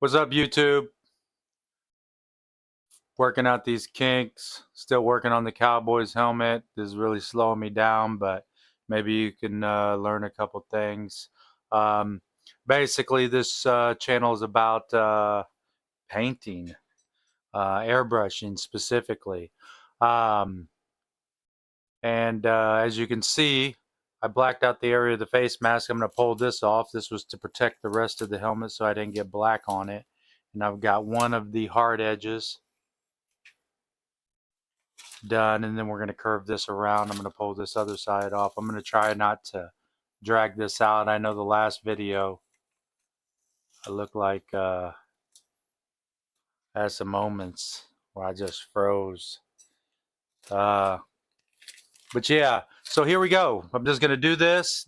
What's up, YouTube? Working out these kinks. Still working on the Cowboys helmet. This is really slowing me down, but maybe you can learn a couple things. Um, Basically, this channel is about painting, airbrushing specifically. Um, and as you can see, I blacked out the area of the face mask. I'm going to pull this off. This was to protect the rest of the helmet so I didn't get black on it. And I've got one of the hard edges done, and then we're going to curve this around. I'm going to pull this other side off. I'm going to try not to drag this out. I know the last video I looked like I had some moments where I just froze. But yeah, so here we go. I'm just going to do this,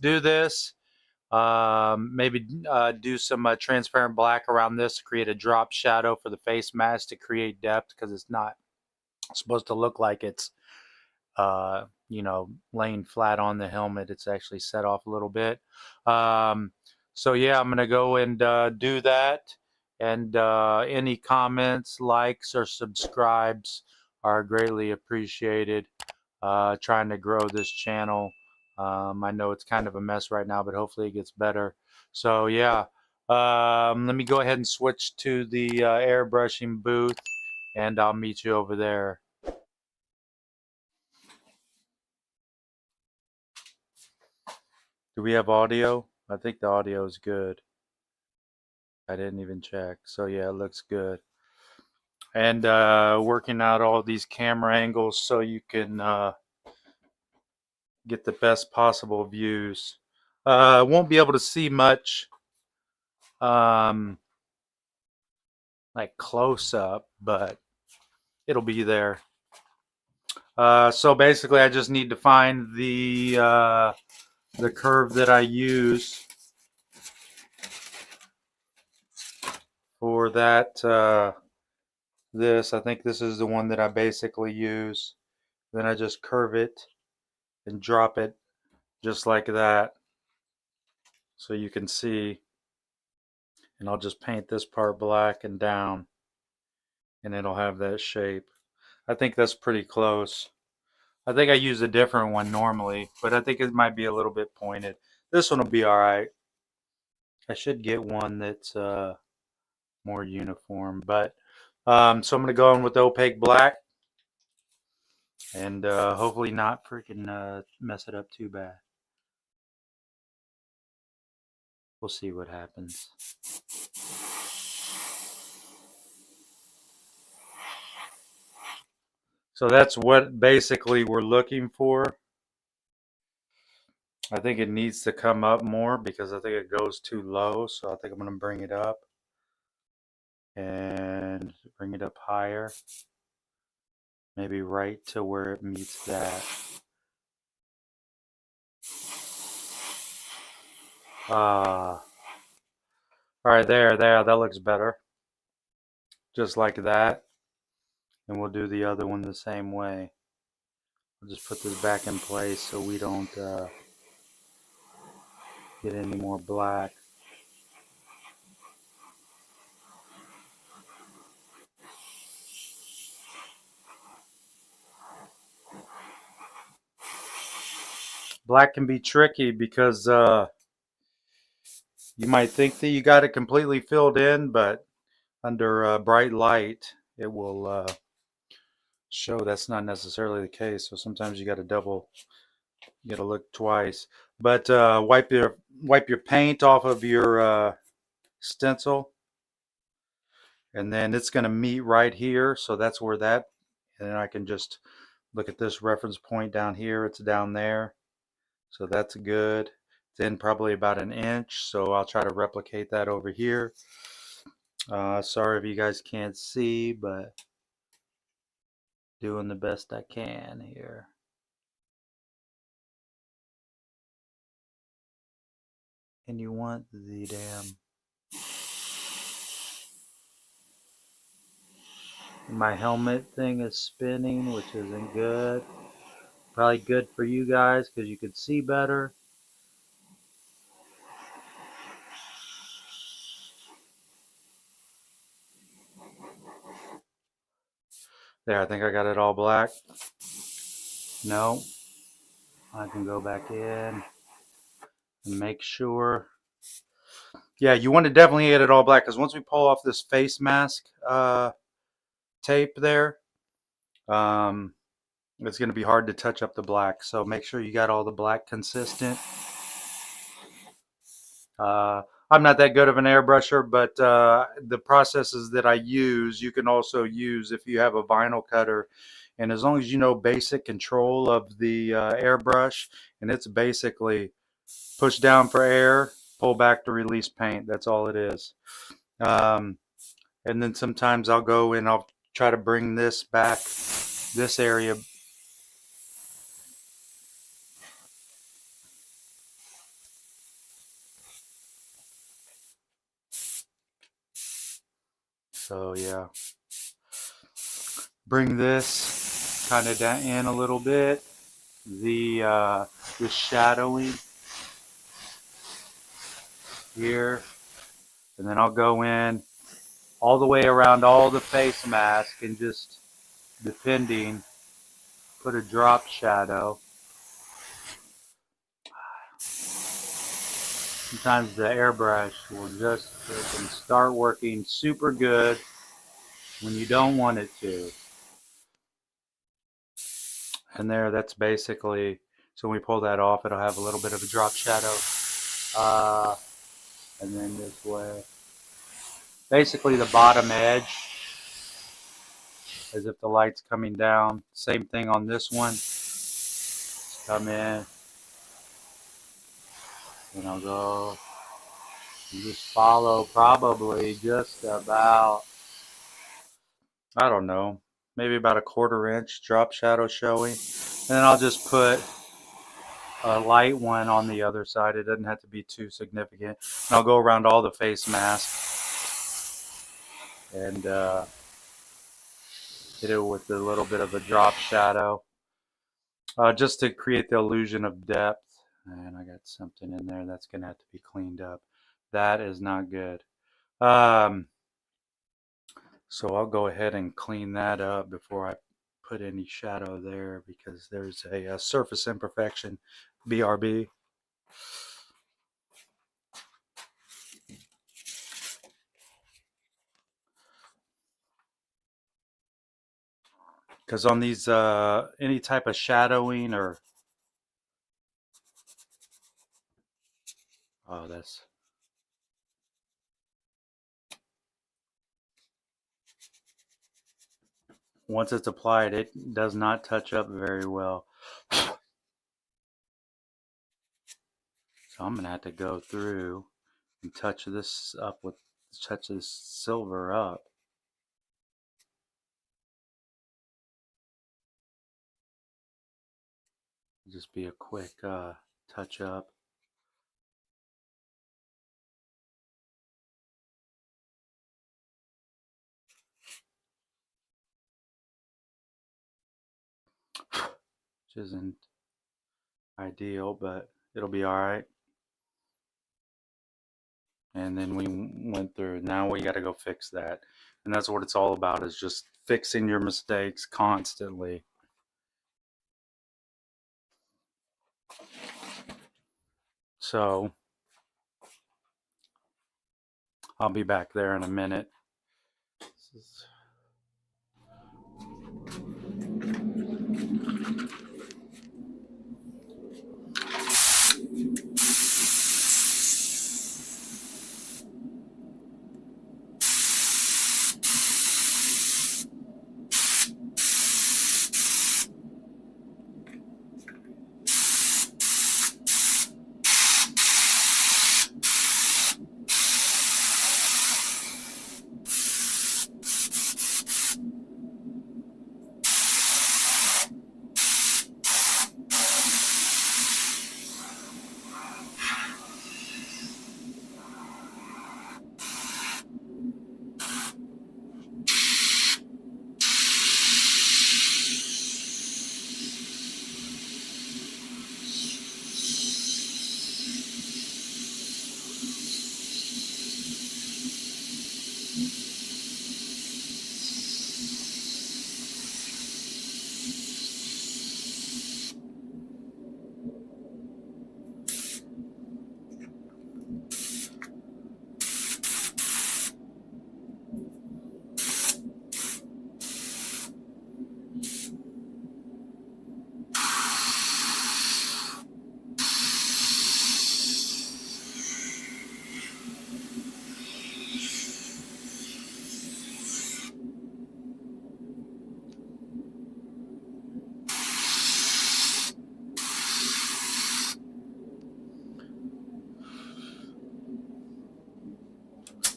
maybe do some transparent black around this to create a drop shadow for the face mask to create depth, because it's not supposed to look like it's laying flat on the helmet. It's actually set off a little bit. So yeah, I'm gonna go and do that. And any comments, likes, or subscribes are greatly appreciated. Trying to grow this channel. I know it's kind of a mess right now, but hopefully it gets better. So yeah, let me go ahead and switch to the airbrushing booth, and I'll meet you over there. Do we have audio? I think the audio is good. I didn't even check. So yeah, it looks good. And working out all these camera angles so you can get the best possible views. Won't be able to see much like close up, but it'll be there. So basically I just need to find the curve that I use for that I think this is the one that I basically use. Then I just curve it and drop it just like that so you can see. And I'll just paint this part black and down, and it'll have that shape. I think that's pretty close. I think I use a different one normally, but I think it might be a little bit pointed. This one will be alright. I should get one that's more uniform. But so I'm going to go in with opaque black and hopefully not freaking mess it up too bad. We'll see what happens. So that's what basically we're looking for. I think it needs to come up more because I think it goes too low. So I think I'm going to bring it up and bring it up higher. Maybe right to where it meets that. All right, there, that looks better. Just like that. And we'll do the other one the same way. I'll just put this back in place so we don't get any more black. Black can be tricky because you might think that you got it completely filled in, but under bright light, it will show that's not necessarily the case. So sometimes you got to look twice. But wipe your paint off of your stencil, and then it's going to meet right here. So that's where that, and then I can just look at this reference point down here. It's down there. So that's good. It's in probably about an inch. So I'll try to replicate that over here. Sorry if you guys can't see, but doing the best I can here. And you want the damn... My helmet thing is spinning, which isn't good. Probably good for you guys because you could see better. There, I think I got it all black. No, I can go back in and make sure. Yeah, you want to definitely get it all black because once we pull off this face mask tape there, um, it's going to be hard to touch up the black. So make sure you got all the black consistent. I'm not that good of an airbrusher, but the processes that I use, you can also use if you have a vinyl cutter. And as long as you know basic control of the airbrush, and it's basically push down for air, pull back to release paint. That's all it is. And then sometimes I'll go and I'll try to bring this back, this area. So yeah, bring this kind of down in a little bit. The shadowing here, and then I'll go in all the way around all the face mask and just depending, put a drop shadow. Sometimes the airbrush will just start working super good when you don't want it to. And there, that's basically, so when we pull that off, it'll have a little bit of a drop shadow. And then this way, basically the bottom edge, as if the light's coming down. Same thing on this one. Come in, and I'll go and just follow probably just about, I don't know, maybe about a 1/4 inch drop shadow showing. And then I'll just put a light one on the other side. It doesn't have to be too significant. And I'll go around all the face masks and hit it with a little bit of a drop shadow, just to create the illusion of depth. And I got something in there that's going to have to be cleaned up. That is not good. So I'll go ahead and clean that up before I put any shadow there because there's a surface imperfection, BRB. Because on these, any type of shadowing or, oh, that's, once it's applied, it does not touch up very well. So I'm going to have to go through and touch this up with, touch this silver up. Just be a quick touch up. Which isn't ideal, but it'll be all right. And then we went through, now we got to go fix that. And that's what it's all about, is just fixing your mistakes constantly. So I'll be back there in a minute.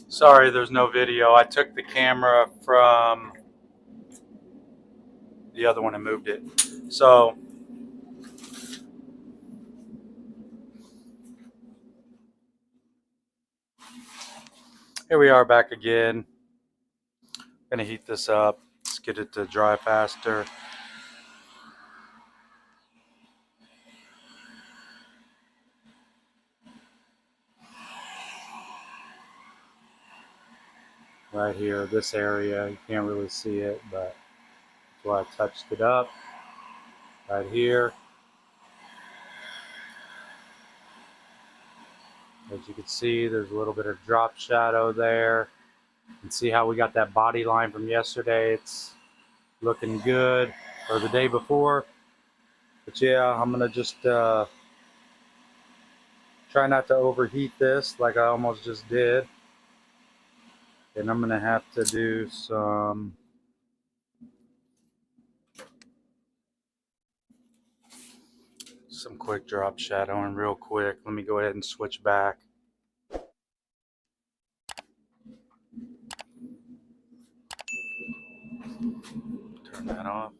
Sorry, there's no video. I took the camera from the other one and moved it. So here we are back again. Gonna heat this up. Let's get it to dry faster. Right here, this area, you can't really see it, but that's why I touched it up. Right here. As you can see, there's a little bit of drop shadow there. You can see how we got that body line from yesterday. It's looking good, or the day before. But yeah, I'm gonna just try not to overheat this like I almost just did. And I'm gonna have to do some quick drop shadowing real quick. Let me go ahead and switch back. Turn that off.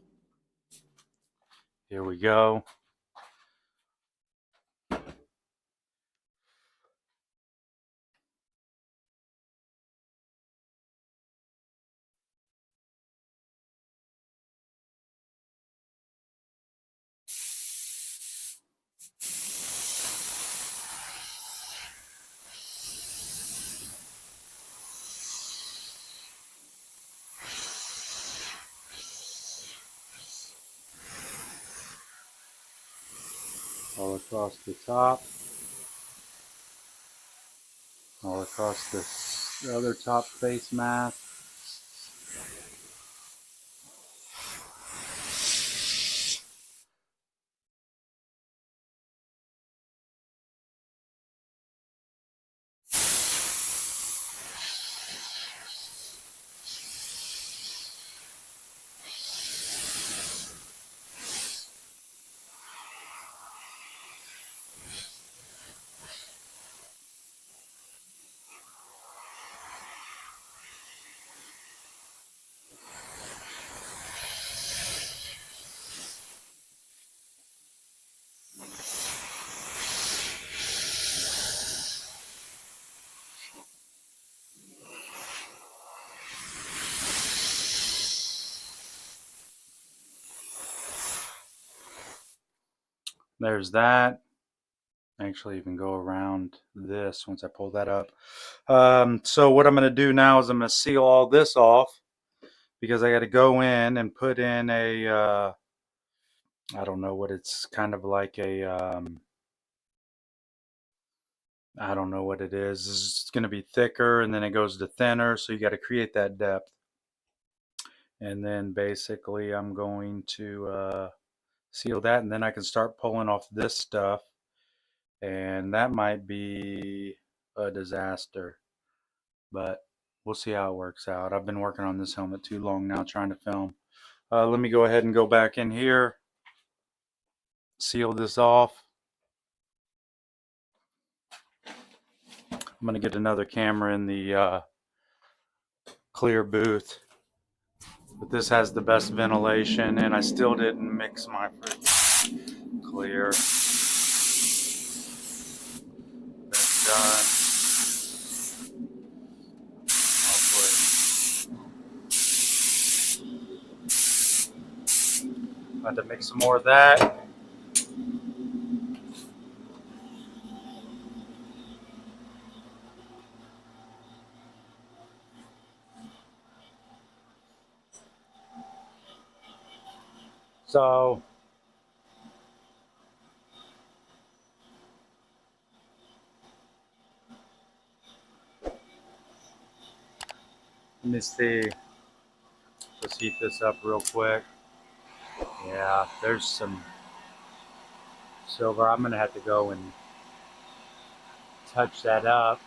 Here we go. All across the top. All across the other top face mask. There's that. Actually, even go around this once I pull that up. So what I'm going to do now is I'm going to seal all this off because I got to go in and put in a, I don't know what it's kind of like a, I don't know what it is. It's going to be thicker and then it goes to thinner. So you got to create that depth. And then basically I'm going to seal that, and then I can start pulling off this stuff. And that might be a disaster, but we'll see how it works out. I've been working on this helmet too long now trying to film. Let me go ahead and go back in here, seal this off. I'm going to get another camera in the clear booth. But this has the best ventilation, and I still didn't mix my clear. That's done. I'll have to mix some more of that. So let me see. Let's heat this up real quick. Yeah, there's some silver. I'm gonna have to go and touch that up.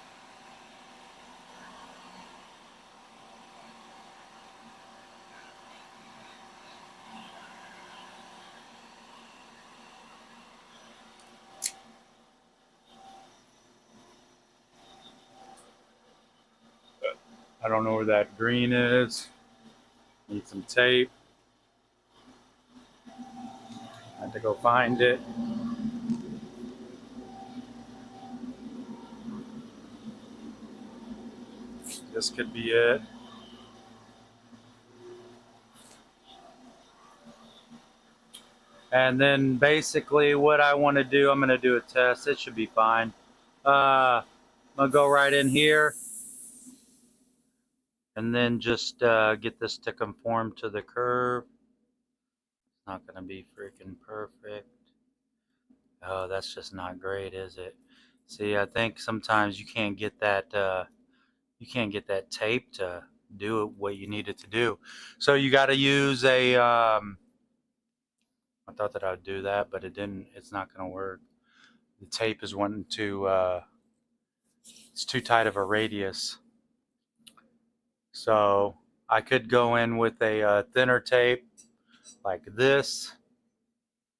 I don't know where that green is. Need some tape. I have to go find it. This could be it. And then basically what I want to do, I'm going to do a test. It should be fine. I'm going to go right in here and then just get this to conform to the curve. It's not going to be freaking perfect. Oh, that's just not great, is it? See, I think sometimes you can't get that tape to do what you need it to do. So you got to use a I thought that I would do that, but it didn't. It's not going to work. The tape is wanting to it's too tight of a radius. So I could go in with a thinner tape like this.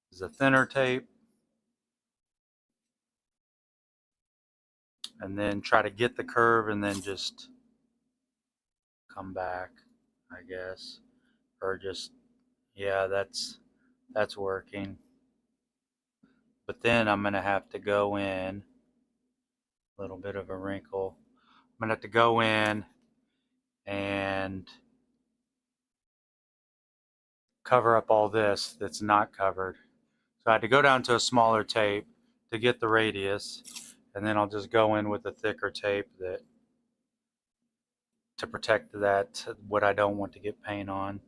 This is a thinner tape. And then try to get the curve and then just come back, I guess. Or just, yeah, that's working. But then I'm going to have to go in, a little bit of a wrinkle. I'm going to have to go in and cover up all this that's not covered. So I had to go down to a smaller tape to get the radius, and then I'll just go in with a thicker tape that to protect that, what I don't want to get paint on.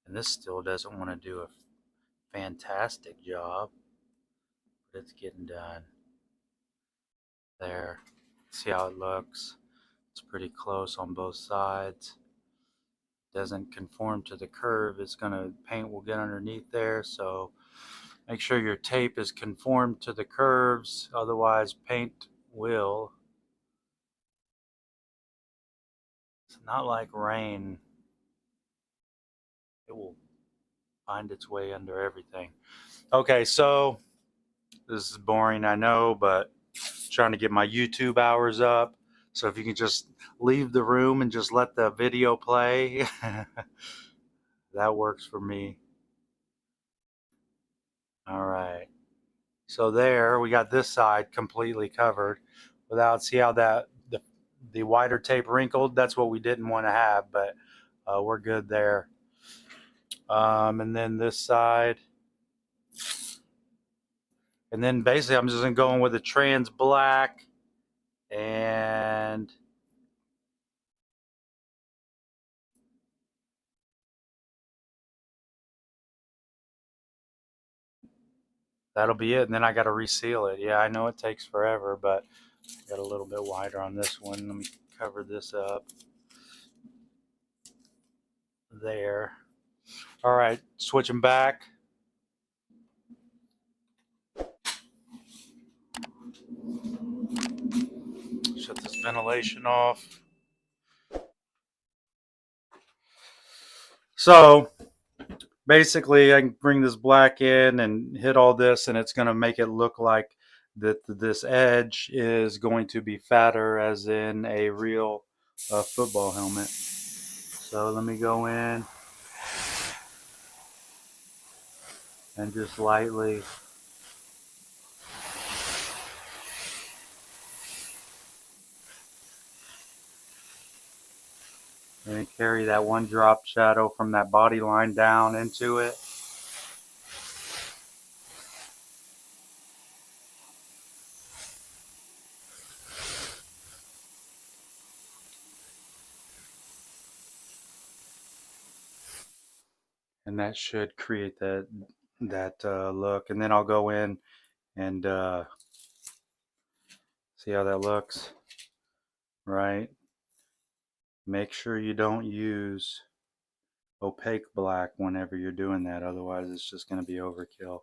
And this still doesn't want to do a fantastic job, but it's getting done. There. See how it looks? It's pretty close on both sides. Doesn't conform to the curve. It's gonna, paint will get underneath there, so make sure your tape is conformed to the curves, otherwise paint will. It's not like rain. It will find its way under everything. Okay, so this is boring, I know, but trying to get my YouTube hours up. So if you can just leave the room and just let the video play, that works for me. All right. So there, we got this side completely covered without, see how that, the wider tape wrinkled? That's what we didn't want to have, but we're good there. And then this side. And then basically I'm just going to go in with a trans black and that'll be it. And then I got to reseal it. Yeah, I know it takes forever, but I got a little bit wider on this one. Let me cover this up. There. All right, switching back. Shut this ventilation off. So basically I can bring this black in and hit all this, and it's going to make it look like that this edge is going to be fatter, as in a real football helmet. So let me go in and just lightly and carry that one drop shadow from that body line down into it. And that should create that look. And then I'll go in and see how that looks. Right. Make sure you don't use opaque black whenever you're doing that, otherwise it's just going to be overkill.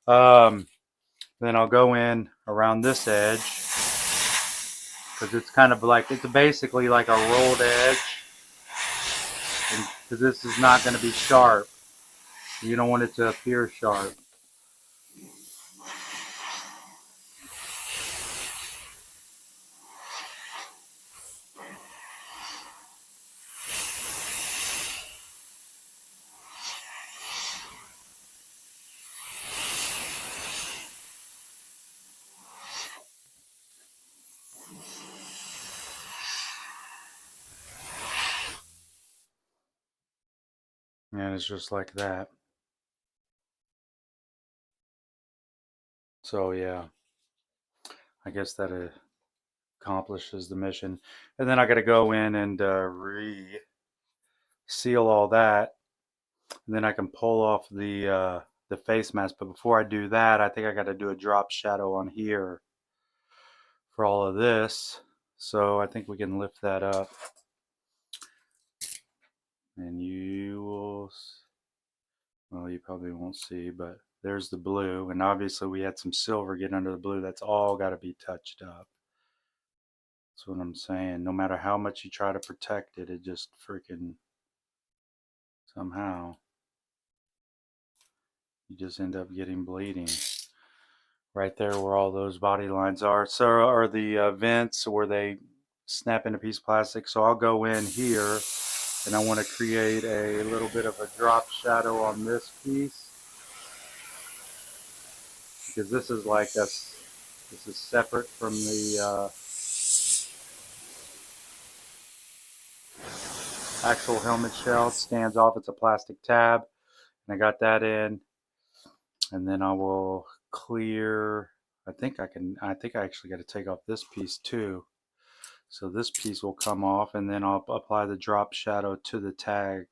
Then I'll go in around this edge, because it's kind of like, it's basically like a rolled edge. because this is not going to be sharp. You don't want it to appear sharp. And it's just like that. So yeah, I guess that accomplishes the mission. And then I got to go in and re-seal all that. And then I can pull off the face mask. But before I do that, I think I got to do a drop shadow on here for all of this. So I think we can lift that up. And you will, well, you probably won't see, but there's the blue. And obviously we had some silver get under the blue. That's all got to be touched up. That's what I'm saying. No matter how much you try to protect it, it just freaking somehow you just end up getting bleeding. Right there where all those body lines are. So are the vents where they snap in a piece of plastic. So I'll go in here and I want to create a little bit of a drop shadow on this piece. Because this is like this is separate from the actual helmet shell. It stands off. It's a plastic tab. And I got that in. And then I will clear. I think I actually got to take off this piece too. So this piece will come off, and then I'll apply the drop shadow to the tag.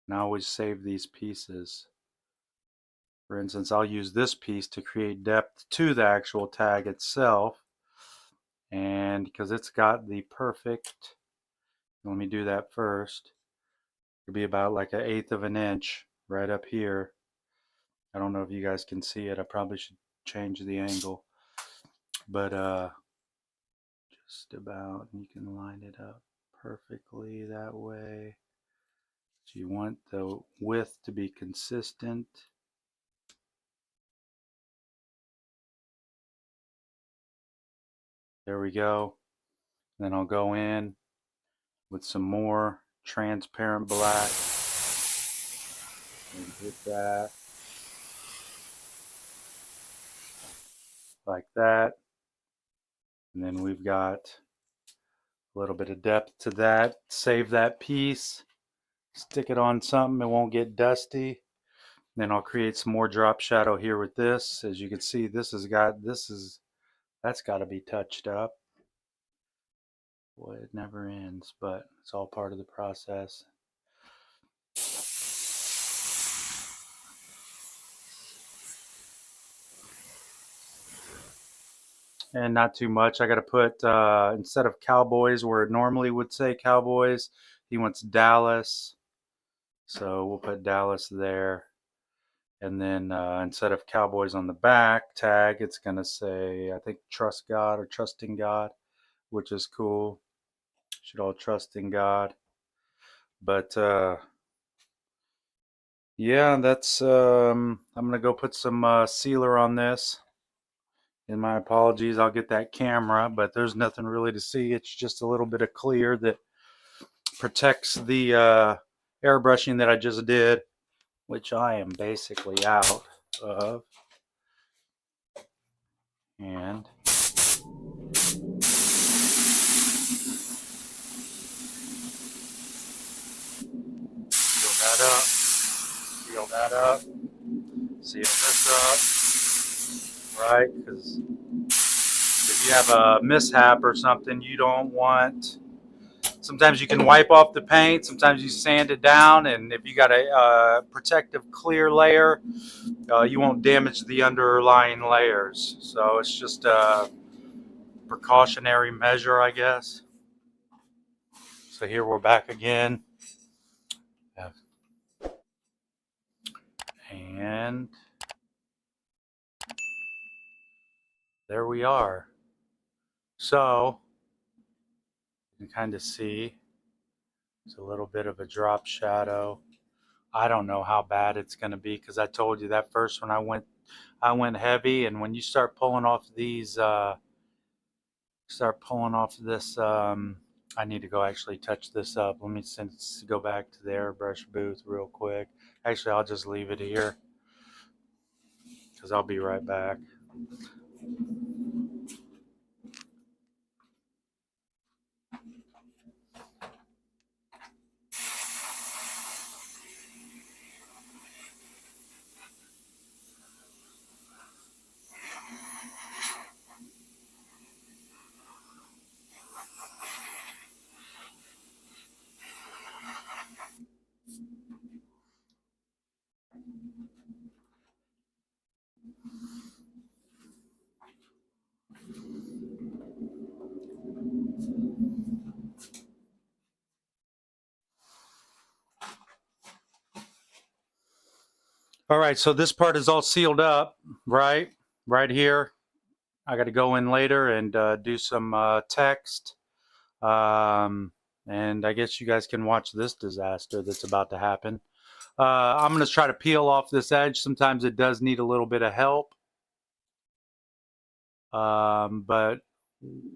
And I always save these pieces. For instance, I'll use this piece to create depth to the actual tag itself. And because it's got the perfect, let me do that first. It'll be about like 1/8 of an inch right up here. I don't know if you guys can see it. I probably should change the angle. But just about, you can line it up perfectly that way. So you want the width to be consistent. There we go. Then I'll go in with some more transparent black and hit that like that. And then we've got a little bit of depth to that. Save that piece, stick it on something, it won't get dusty. Then I'll create some more drop shadow here with this. As you can see, that's got to be touched up. Boy, it never ends, but it's all part of the process. And not too much. I got to put, instead of Cowboys where it normally would say Cowboys, he wants Dallas. So we'll put Dallas there. And then instead of Cowboys on the back tag, it's going to say, I think, Trust God or Trusting God, which is cool. Should all trust in God. But yeah, that's, I'm going to go put some sealer on this. And my apologies, I'll get that camera, but there's nothing really to see. It's just a little bit of clear that protects the airbrushing that I just did, which I am basically out of. And seal that up, seal that up, seal this up, right? Because if you have a mishap or something, you don't want. Sometimes you can wipe off the paint, sometimes you sand it down, and if you got a protective clear layer, you won't damage the underlying layers. So it's just a precautionary measure, I guess. So here we're back again. And there we are. So you can kind of see it's a little bit of a drop shadow. I don't know how bad it's going to be because I told you that first one I went heavy, and when you start pulling off these this I need to go actually touch this up. Let me go back to the airbrush booth real quick. Actually, I'll just leave it here because I'll be right back. All right, so this part is all sealed up, right here. I got to go in later and do some text. And I guess you guys can watch this disaster that's about to happen. I'm going to try to peel off this edge. Sometimes it does need a little bit of help. But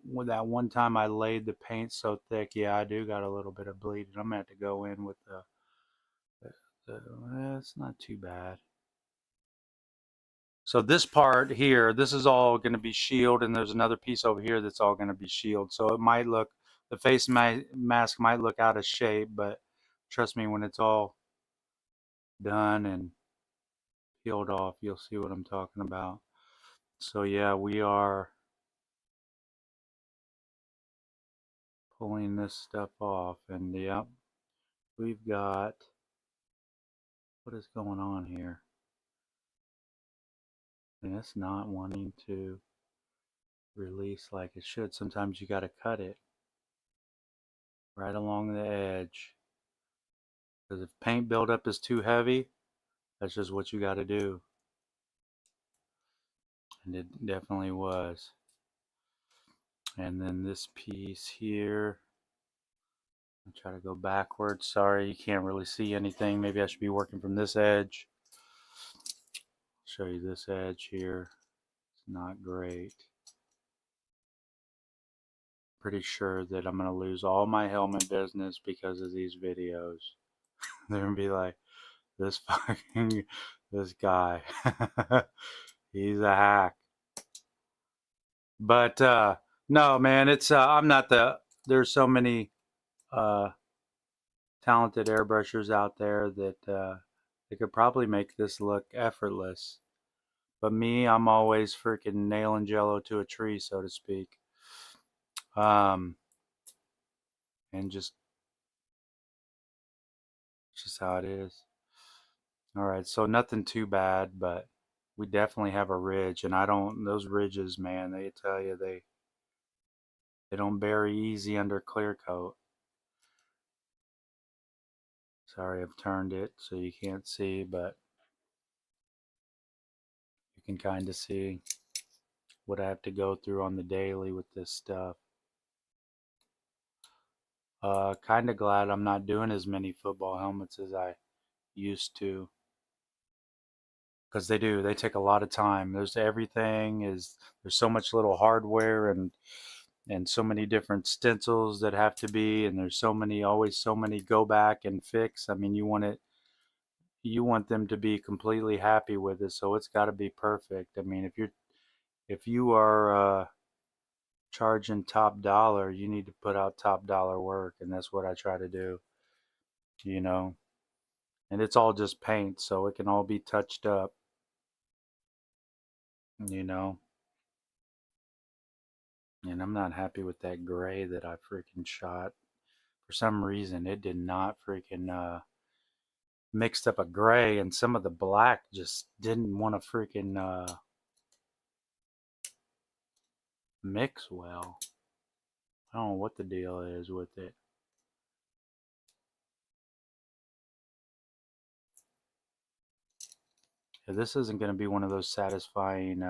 with that one time I laid the paint so thick, yeah, I do got a little bit of bleeding. I'm going to have to go in with it's not too bad. So this part here, this is all going to be shielded, and there's another piece over here that's all going to be shielded. So it might look, the face mask might look out of shape, but trust me, when it's all done and peeled off, you'll see what I'm talking about. So yeah, we are pulling this stuff off, and yep, we've got, what is going on here? And it's not wanting to release like it should. Sometimes you got to cut it right along the edge, because if paint buildup is too heavy, that's just what you got to do. And it definitely was. And then this piece here, I'll try to go backwards. Sorry, you can't really see anything. Maybe I should be working from this edge. Show you this edge here. It's not great. Pretty sure that I'm going to lose all my helmet business because of these videos. They're going to be like, this guy, he's a hack. But no, man, it's I'm not there's so many talented airbrushers out there that they could probably make this look effortless. But me, I'm always freaking nailing jello to a tree, so to speak. And just how it is. All right, so nothing too bad, but we definitely have a ridge, and those ridges, man, they tell you they don't bury easy under clear coat. Sorry, I've turned it so you can't see, but you can kind of see what I have to go through on the daily with this stuff. Kind of glad I'm not doing as many football helmets as I used to, because they take a lot of time. There's so much little hardware and so many different stencils that have to be, and there's always so many go back and fix. I mean, you want them to be completely happy with it, so it's got to be perfect. I mean, if you are charging top dollar, you need to put out top dollar work, and that's what I try to do, you know. And it's all just paint, so it can all be touched up, you know. And I'm not happy with that gray that I freaking shot. For some reason, it did not freaking mixed up a gray, and some of the black just didn't want to freaking mix well. I don't know what the deal is with it. Yeah, this isn't going to be one of those satisfying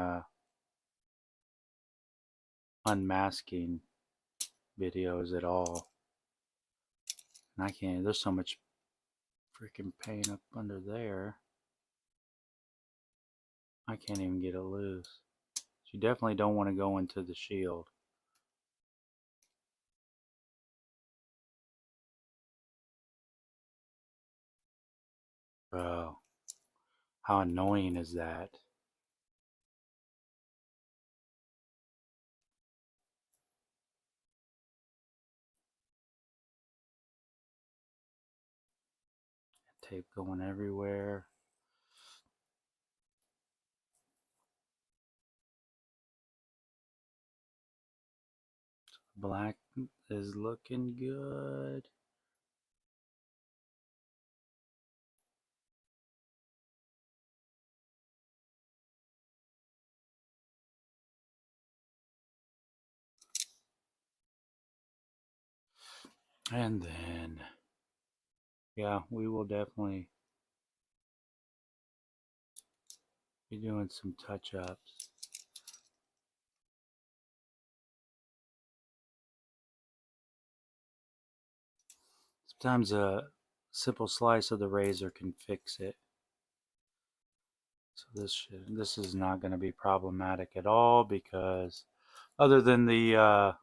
unmasking videos at all. And I can't, there's so much freaking paint up under there. I can't even get it loose. You definitely don't want to go into the shield. Bro, how annoying is that? Tape going everywhere. Black is looking good. And then, yeah, we will definitely be doing some touch-ups. Sometimes a simple slice of the razor can fix it. So this is not going to be problematic at all, because other than the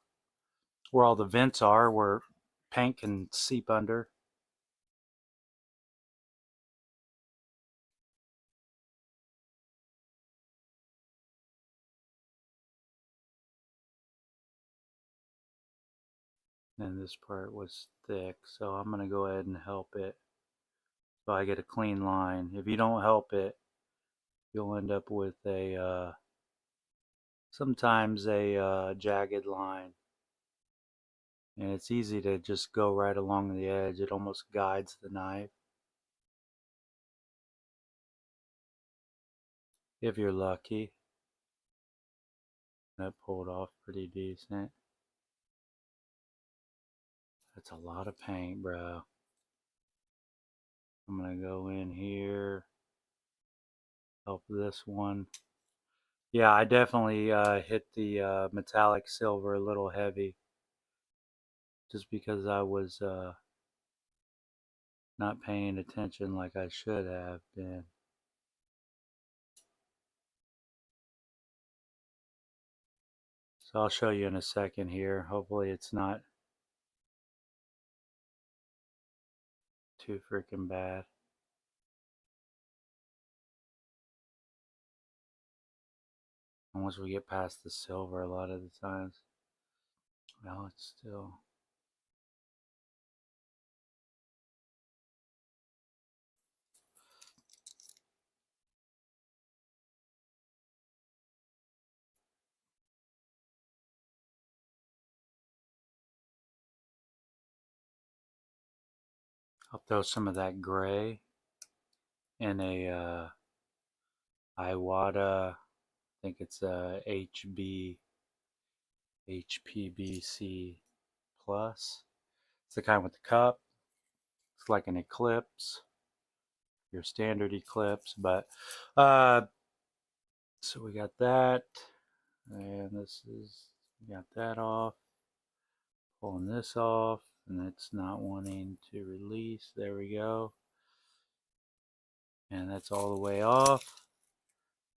where all the vents are, where paint can seep under. And this part was thick, so I'm going to go ahead and help it so I get a clean line. If you don't help it, you'll end up with a sometimes a jagged line. And it's easy to just go right along the edge. It almost guides the knife, if you're lucky. That pulled off pretty decent. That's a lot of paint, bro. I'm gonna go in here, help this one. Yeah, I definitely hit the metallic silver a little heavy, just because I was not paying attention like I should have been. So I'll show you in a second here. Hopefully it's not too freaking bad. And once we get past the silver, a lot of the times, well, it's still. I'll throw some of that gray in a Iwata, I think it's a HPBC Plus. It's the kind with the cup. It's like an Eclipse, your standard Eclipse, but so we got that, and we got that off. Pulling this off, and it's not wanting to release. There we go. And that's all the way off.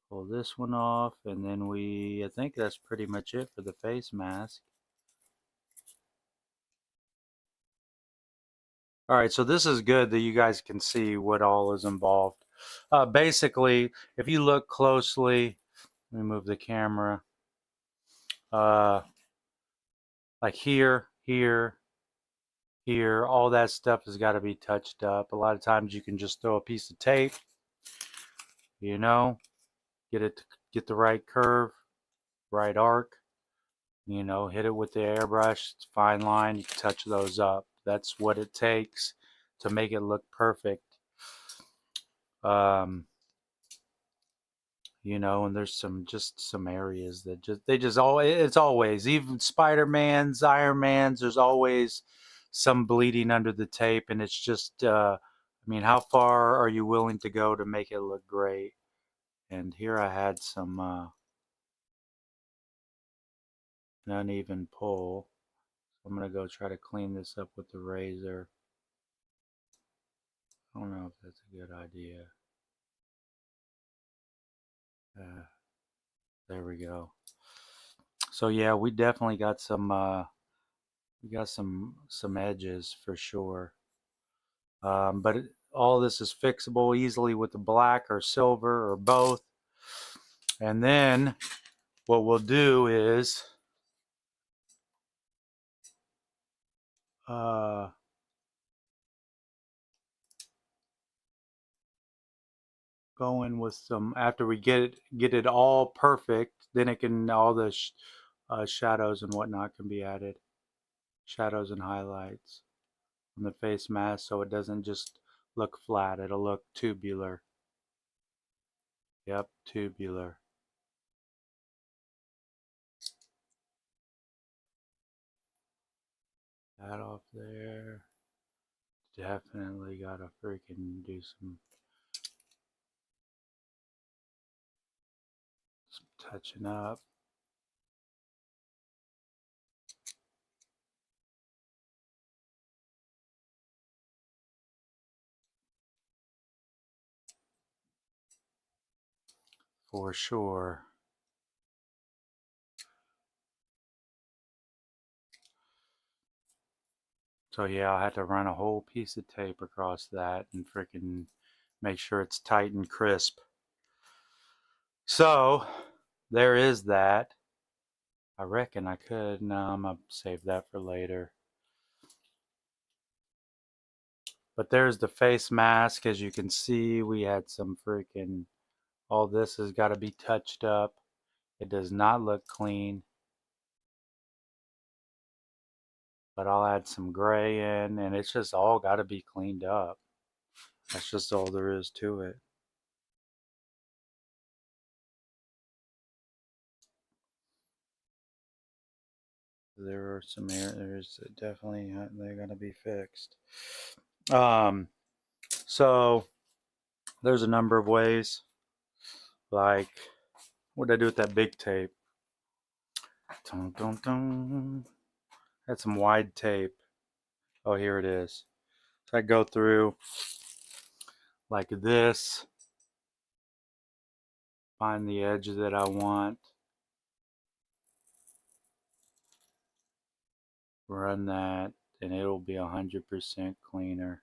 Pull this one off, and then I think that's pretty much it for the face mask. All right, so this is good that you guys can see what all is involved. Basically, if you look closely, let me move the camera. Like here, all that stuff has got to be touched up. A lot of times you can just throw a piece of tape, you know, get the right curve, right arc, you know, hit it with the airbrush, it's a fine line, you can touch those up. That's what it takes to make it look perfect. You know, and there's some areas that it's always, even Spider-Man's, Iron Man's, there's always some bleeding under the tape, and it's just I mean, how far are you willing to go to make it look great? And here I had some an uneven pull. I'm going to go try to clean this up with the razor. I don't know if that's a good idea. There we go. So yeah, we definitely got some some edges for sure. But all this is fixable easily with the black or silver or both. And then what we'll do is go in with some, after we get it all perfect, then it can, all the shadows and whatnot can be added. Shadows and highlights on the face mask, so it doesn't just look flat, it'll look tubular. Yep, tubular. That off there. Definitely gotta freaking do some touching up. For sure. So yeah, I had to run a whole piece of tape across that and freaking make sure it's tight and crisp. So there is that. I reckon I could. No, I'm gonna save that for later. But there's the face mask. As you can see, we had some freaking, all this has got to be touched up. It does not look clean. But I'll add some gray in, and it's just all got to be cleaned up. That's just all there is to it. There are some there's definitely, they're going to be fixed. So there's a number of ways. Like, what did I do with that big tape? Dun, dun, dun. Had some wide tape. Oh, here it is. So I go through like this, find the edge that I want, run that, and it'll be 100% cleaner.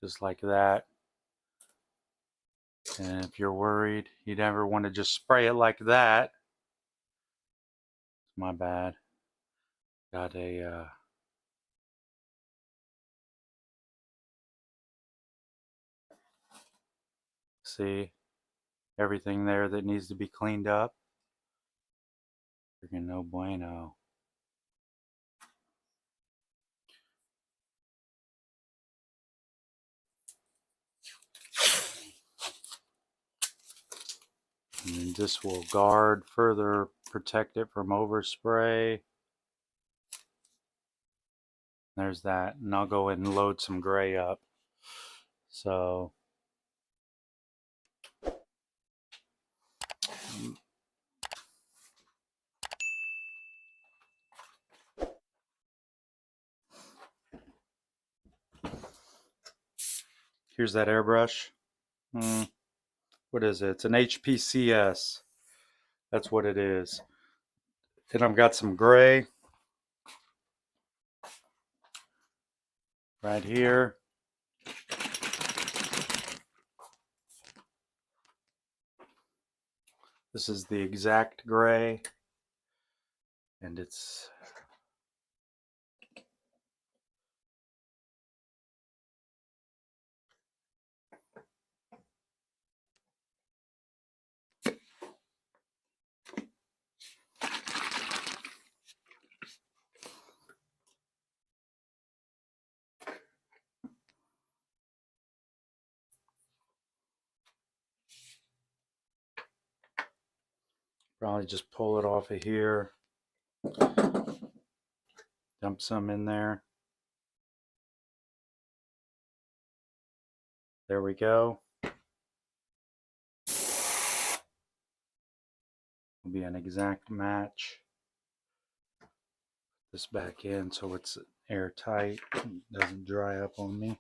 Just like that. And if you're worried, you never want to just spray it like that. My bad. Got a see everything there that needs to be cleaned up. Freaking no bueno. And this will guard, further protect it from overspray. There's that, and I'll go ahead and load some gray up. So here's that airbrush. What is it? It's an HPCS. That's what it is. And I've got some gray right here. This is the exact gray, and it's probably just pull it off of here, dump some in there. There we go. will be an exact match. This back in so it's airtight, doesn't dry up on me.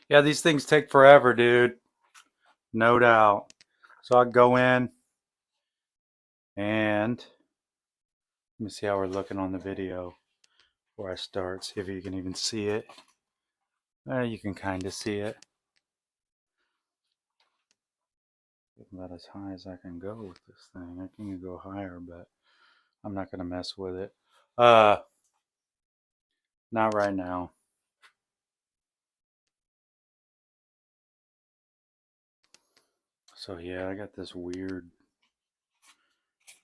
Yeah, these things take forever, dude. No doubt. So I go in and let me see how we're looking on the video before I start. See if you can even see it. You can kind of see it. About as high as I can go with this thing. I can go higher, but I'm not going to mess with it. Not right now. So yeah, I got this weird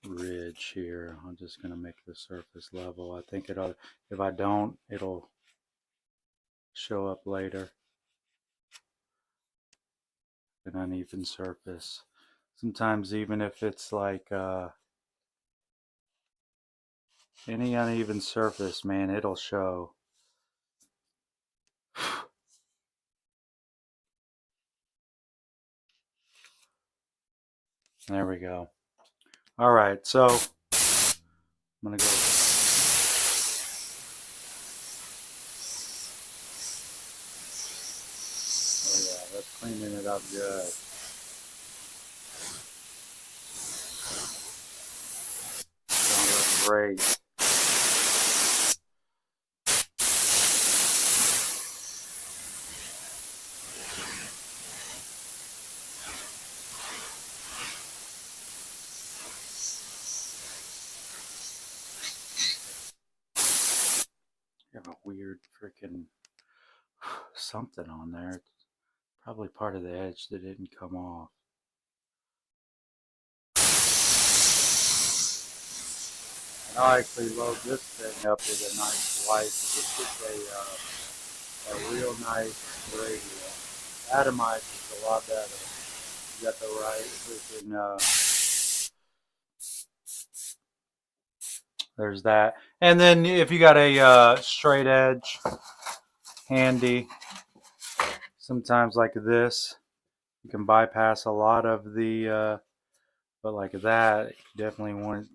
ridge here. I'm just going to make the surface level. I think it'll, if I don't, it'll show up later. An uneven surface. Sometimes even if it's like any uneven surface, man, it'll show. There we go. All right, so I'm gonna go. Oh yeah, that's cleaning it up good. Don't look great. You have a weird freaking something on there. It's probably part of the edge that didn't come off. And I'll actually load this thing up with a nice white. This is a real nice gradient. Atomized is a lot better. You got the right freaking there's that. And then if you got a straight edge handy, sometimes like this, you can bypass a lot of the, but like that, you definitely want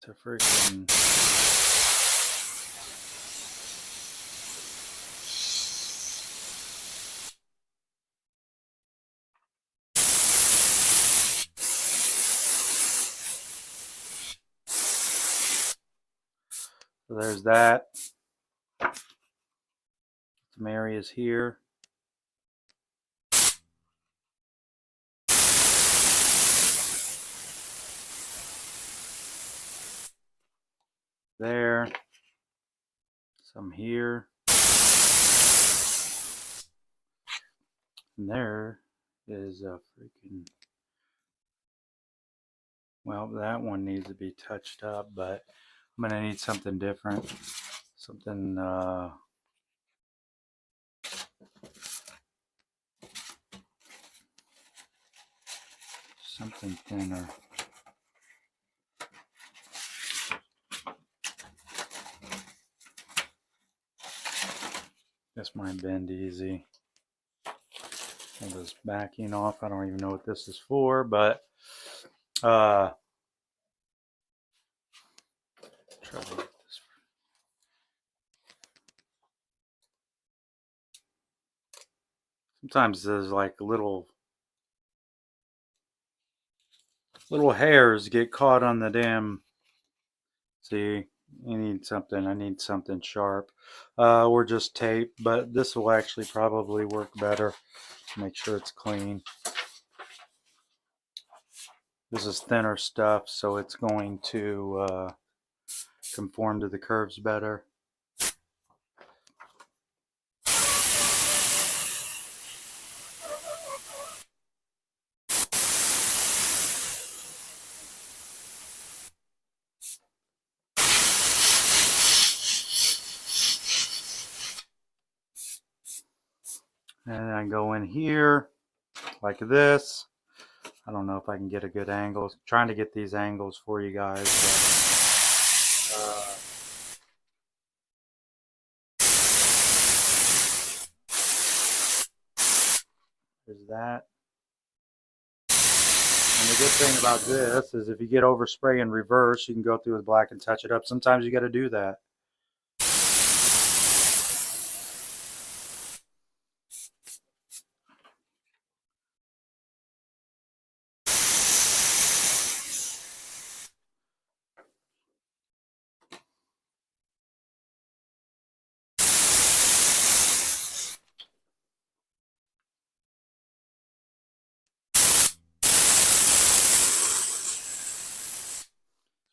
to freaking. So there's that. Some areas here. There. Some here. And there is a freaking. Well, that one needs to be touched up, but I'm going to need something different. Something, something thinner. This might bend easy. All this backing off. I don't even know what this is for, but try to get this. Sometimes there's like little hairs get caught on the damn. See, you need something. I need something sharp, or just tape. But this will actually probably work better. Make sure it's clean. This is thinner stuff, so it's going to conform to the curves better. And I go in here like this. I don't know if I can get a good angle. I'm trying to get these angles for you guys. But, that. And the good thing about this is if you get overspray in reverse, you can go through with black and touch it up. Sometimes you got to do that.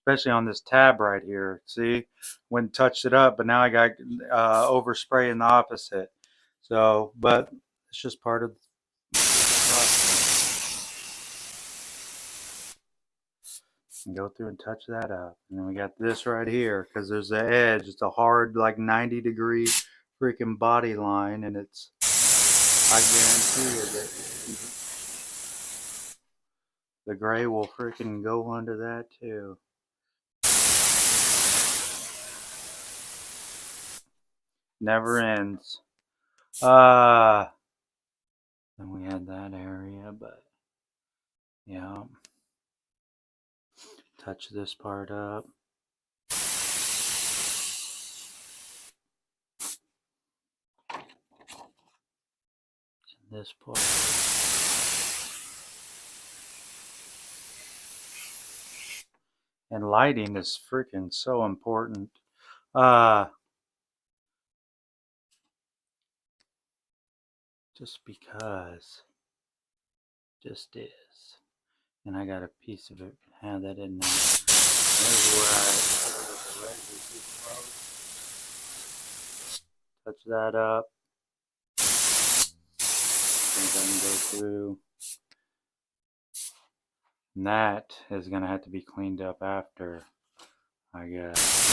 Especially on this tab right here. See, when touched it up, but now I got overspray in the opposite. So, but it's just part of the process. And go through and touch that up. And then we got this right here because there's the edge. It's a hard, like 90-degree freaking body line, and it's, I guarantee you that the gray will freaking go under that too. Never ends. Then we had that area, but yeah. Touch this part up. This part. And lighting is freaking so important. Just because. Just is. And I got a piece of it. Have that in there. There's where I touch that up. Things I can go through. And that is going to have to be cleaned up after, I guess.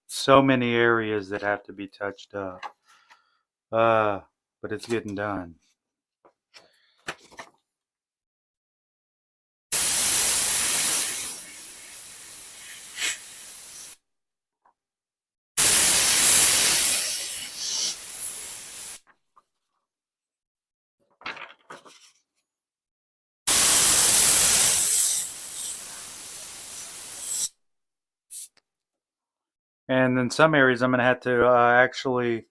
So many areas that have to be touched up. But it's getting done. And in some areas, I'm going to have to actually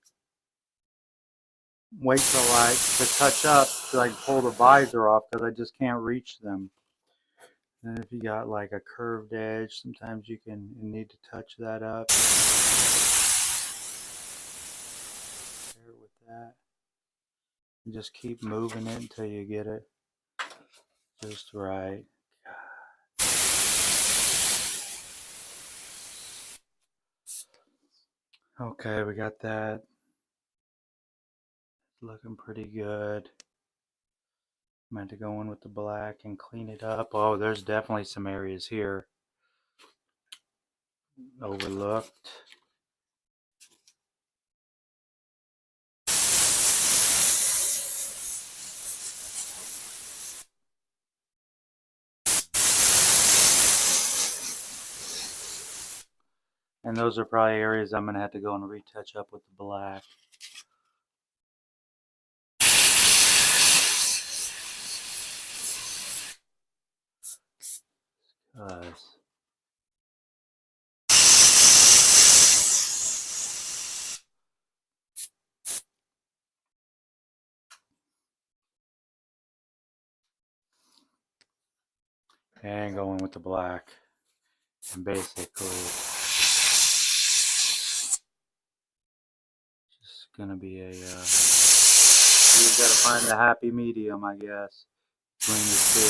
wait till to touch up to like pull the visor off because I just can't reach them. And if you got like a curved edge, sometimes you need to touch that up. There with that. And just keep moving it until you get it just right. Okay, we got that. Looking pretty good. I'm going to go in with the black and clean it up. Oh, there's definitely some areas here overlooked. And those are probably areas I'm going to have to go and retouch up with the black. And going with the black. And basically just gonna be a you gotta find the happy medium, I guess, between the two.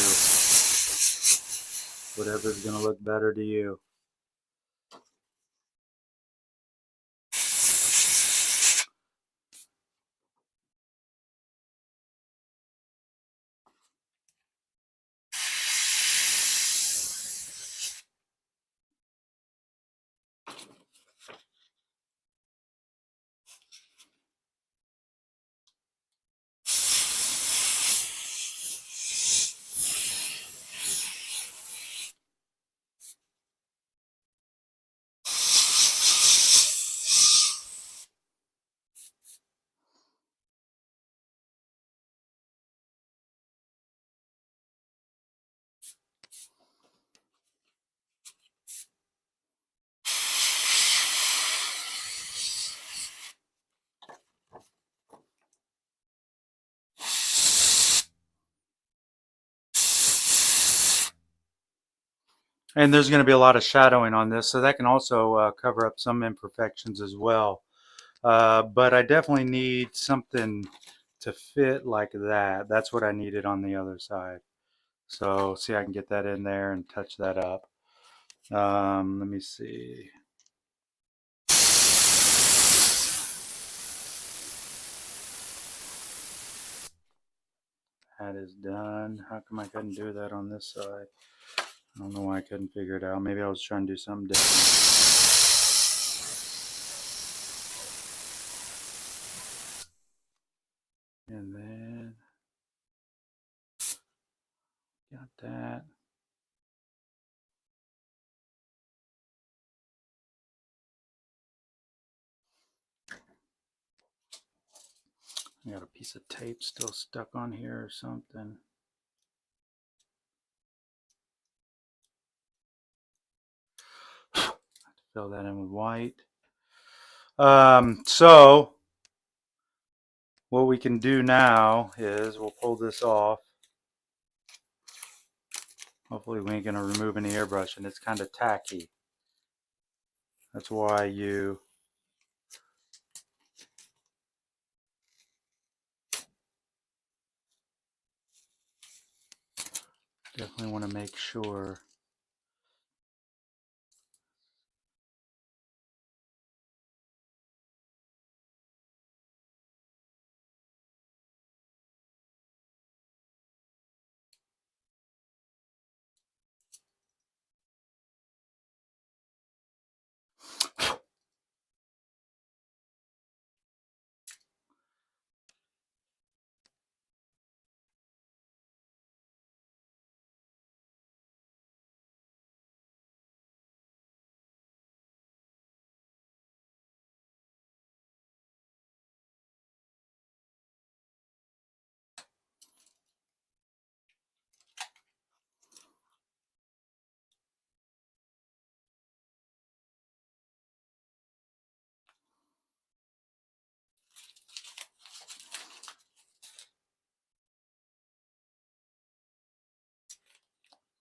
Whatever's gonna look better to you. And there's going to be a lot of shadowing on this, so that can also cover up some imperfections as well. But I definitely need something to fit like that. That's what I needed on the other side. So see, I can get that in there and touch that up. Let me see. That is done. How come I couldn't do that on this side? I don't know why I couldn't figure it out. Maybe I was trying to do something different. And then got that. I got a piece of tape still stuck on here or something. Fill that in with white. So what we can do now is we'll pull this off. Hopefully we ain't gonna remove any airbrush, and it's kind of tacky. That's why you definitely want to make sure.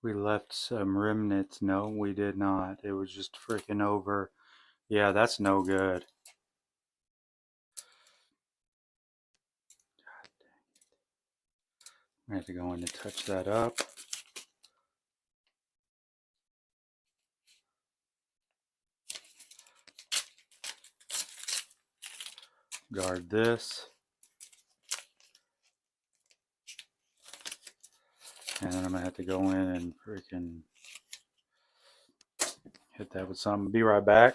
We left some remnants. No, we did not. It was just freaking over. Yeah, that's no good. I have to go in and touch that up. Guard this. And then I'm gonna have to go in and freaking hit that with something. Be right back.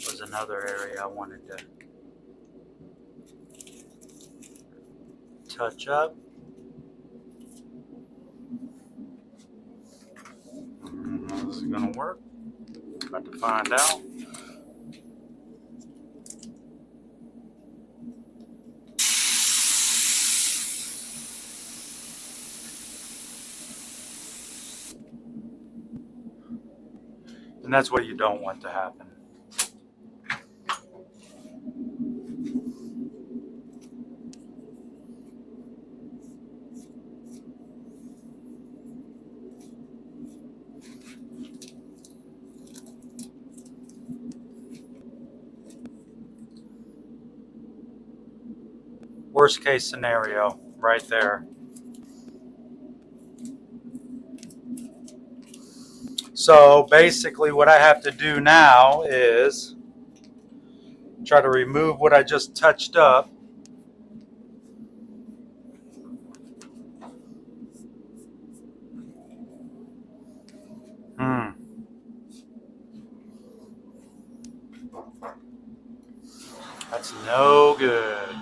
Was another area I wanted to touch up. This is gonna work. About to find out. And that's what you don't want to happen. Worst case scenario, right there. So basically what I have to do now is try to remove what I just touched up. That's no good.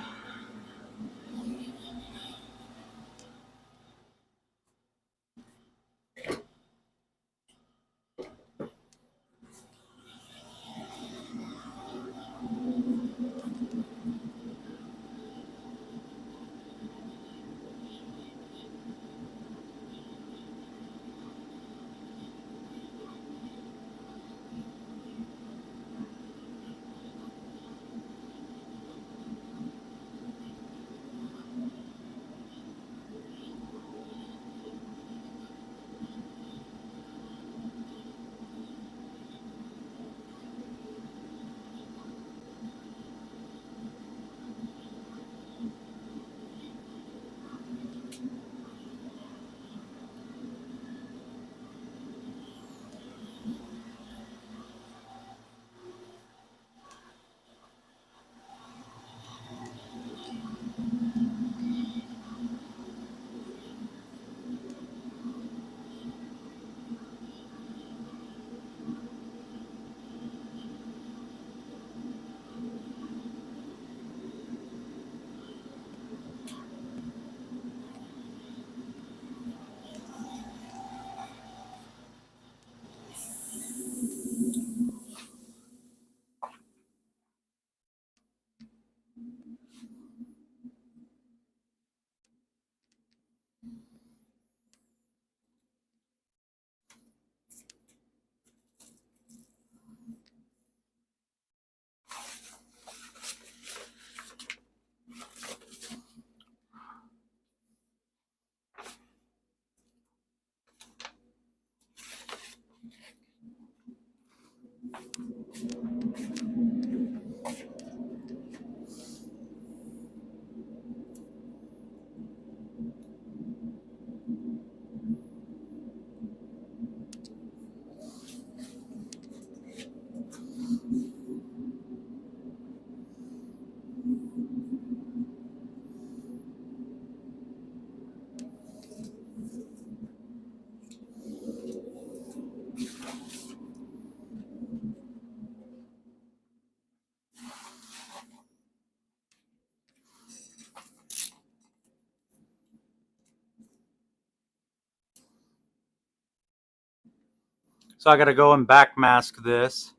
So I got to go and back mask this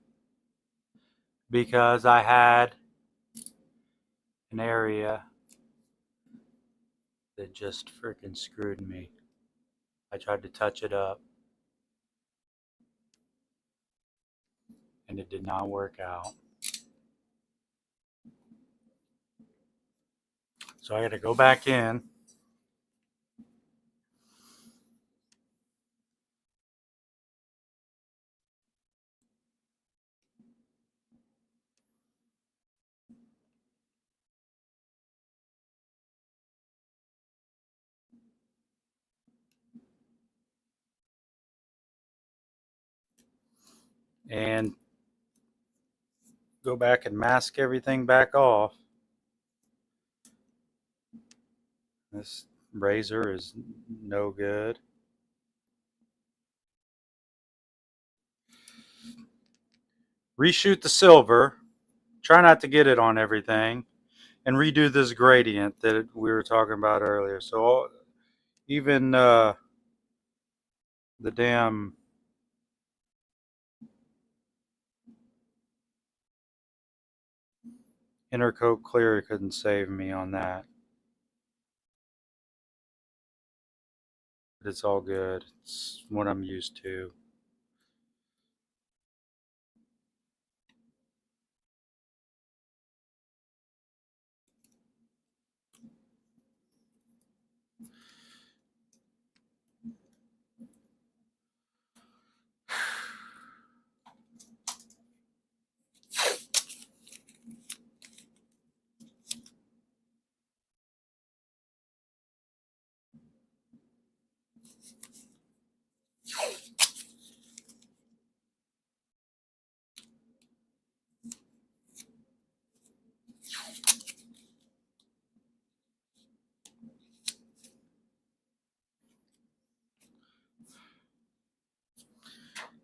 because I had an area that just freaking screwed me. I tried to touch it up and it did not work out. So I got to go back in and go back and mask everything back off. This razor is no good. Reshoot the silver. Try not to get it on everything. And redo this gradient that we were talking about earlier. So even the damn Intercoat Clear couldn't save me on that. But it's all good. It's what I'm used to.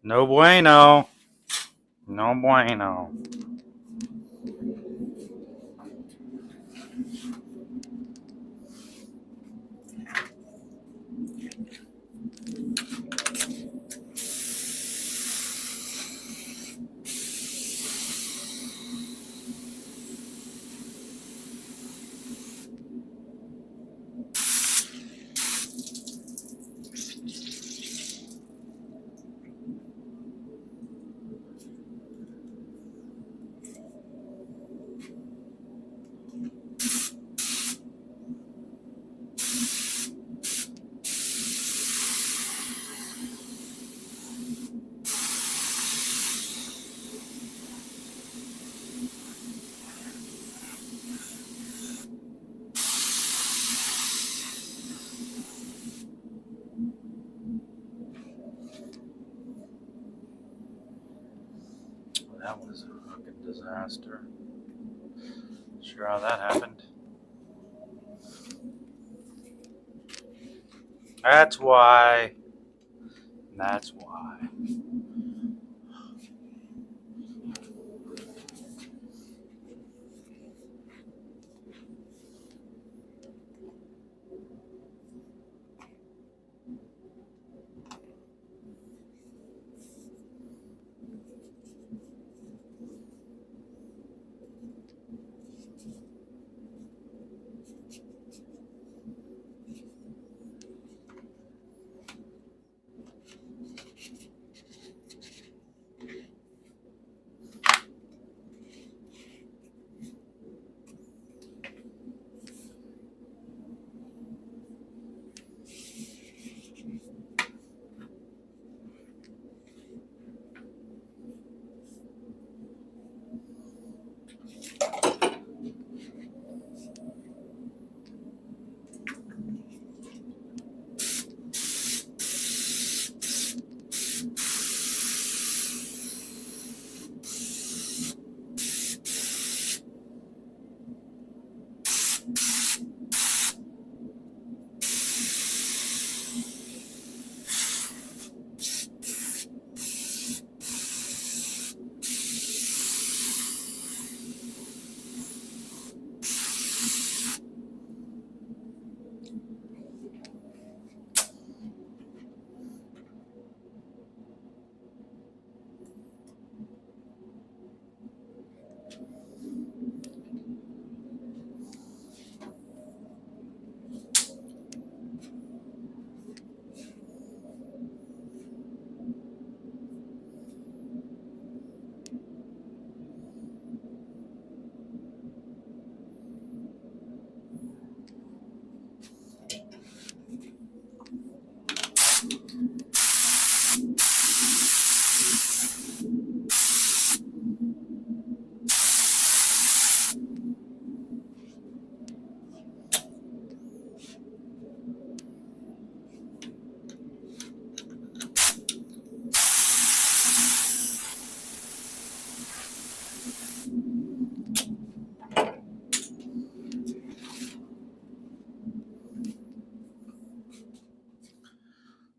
No bueno. No bueno. That was a fucking disaster. Sure how that happened. That's why. That's why.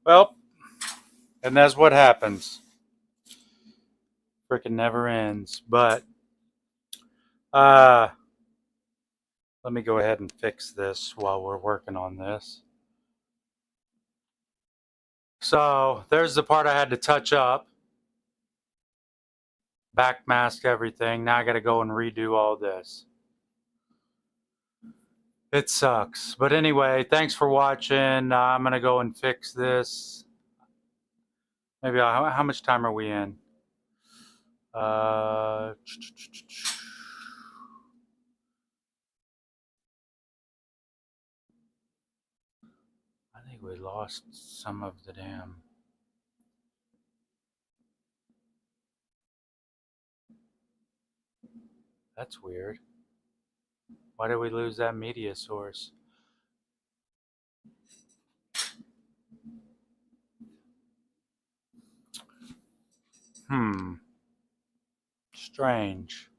Well, and that's what happens. Freaking never ends. But uh let me go ahead and fix this while we're working on this. So there's the part I had to touch up. Back mask everything. Now I gotta go and redo all this. It sucks. But anyway, thanks for watching. I'm gonna go and fix this. Maybe how much time are we in? I think we lost some of the damn. That's weird. Why did we lose that media source? Strange.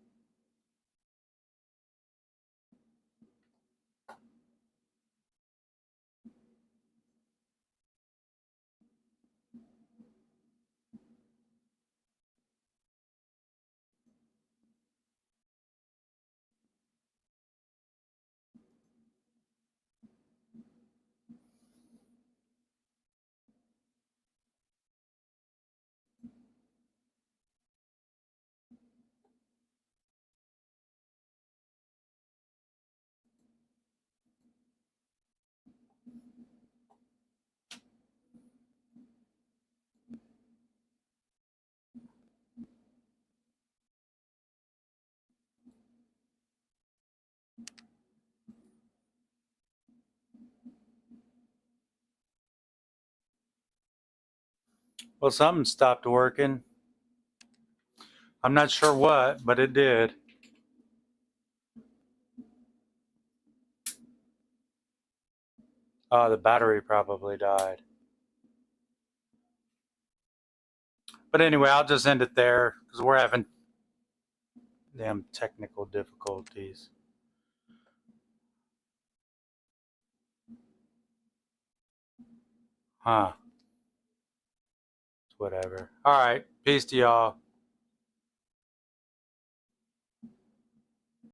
Well, something stopped working. I'm not sure what, but it did. Oh, the battery probably died. But anyway, I'll just end it there because we're having Damn technical difficulties. Huh. Whatever. All right. Peace to y'all.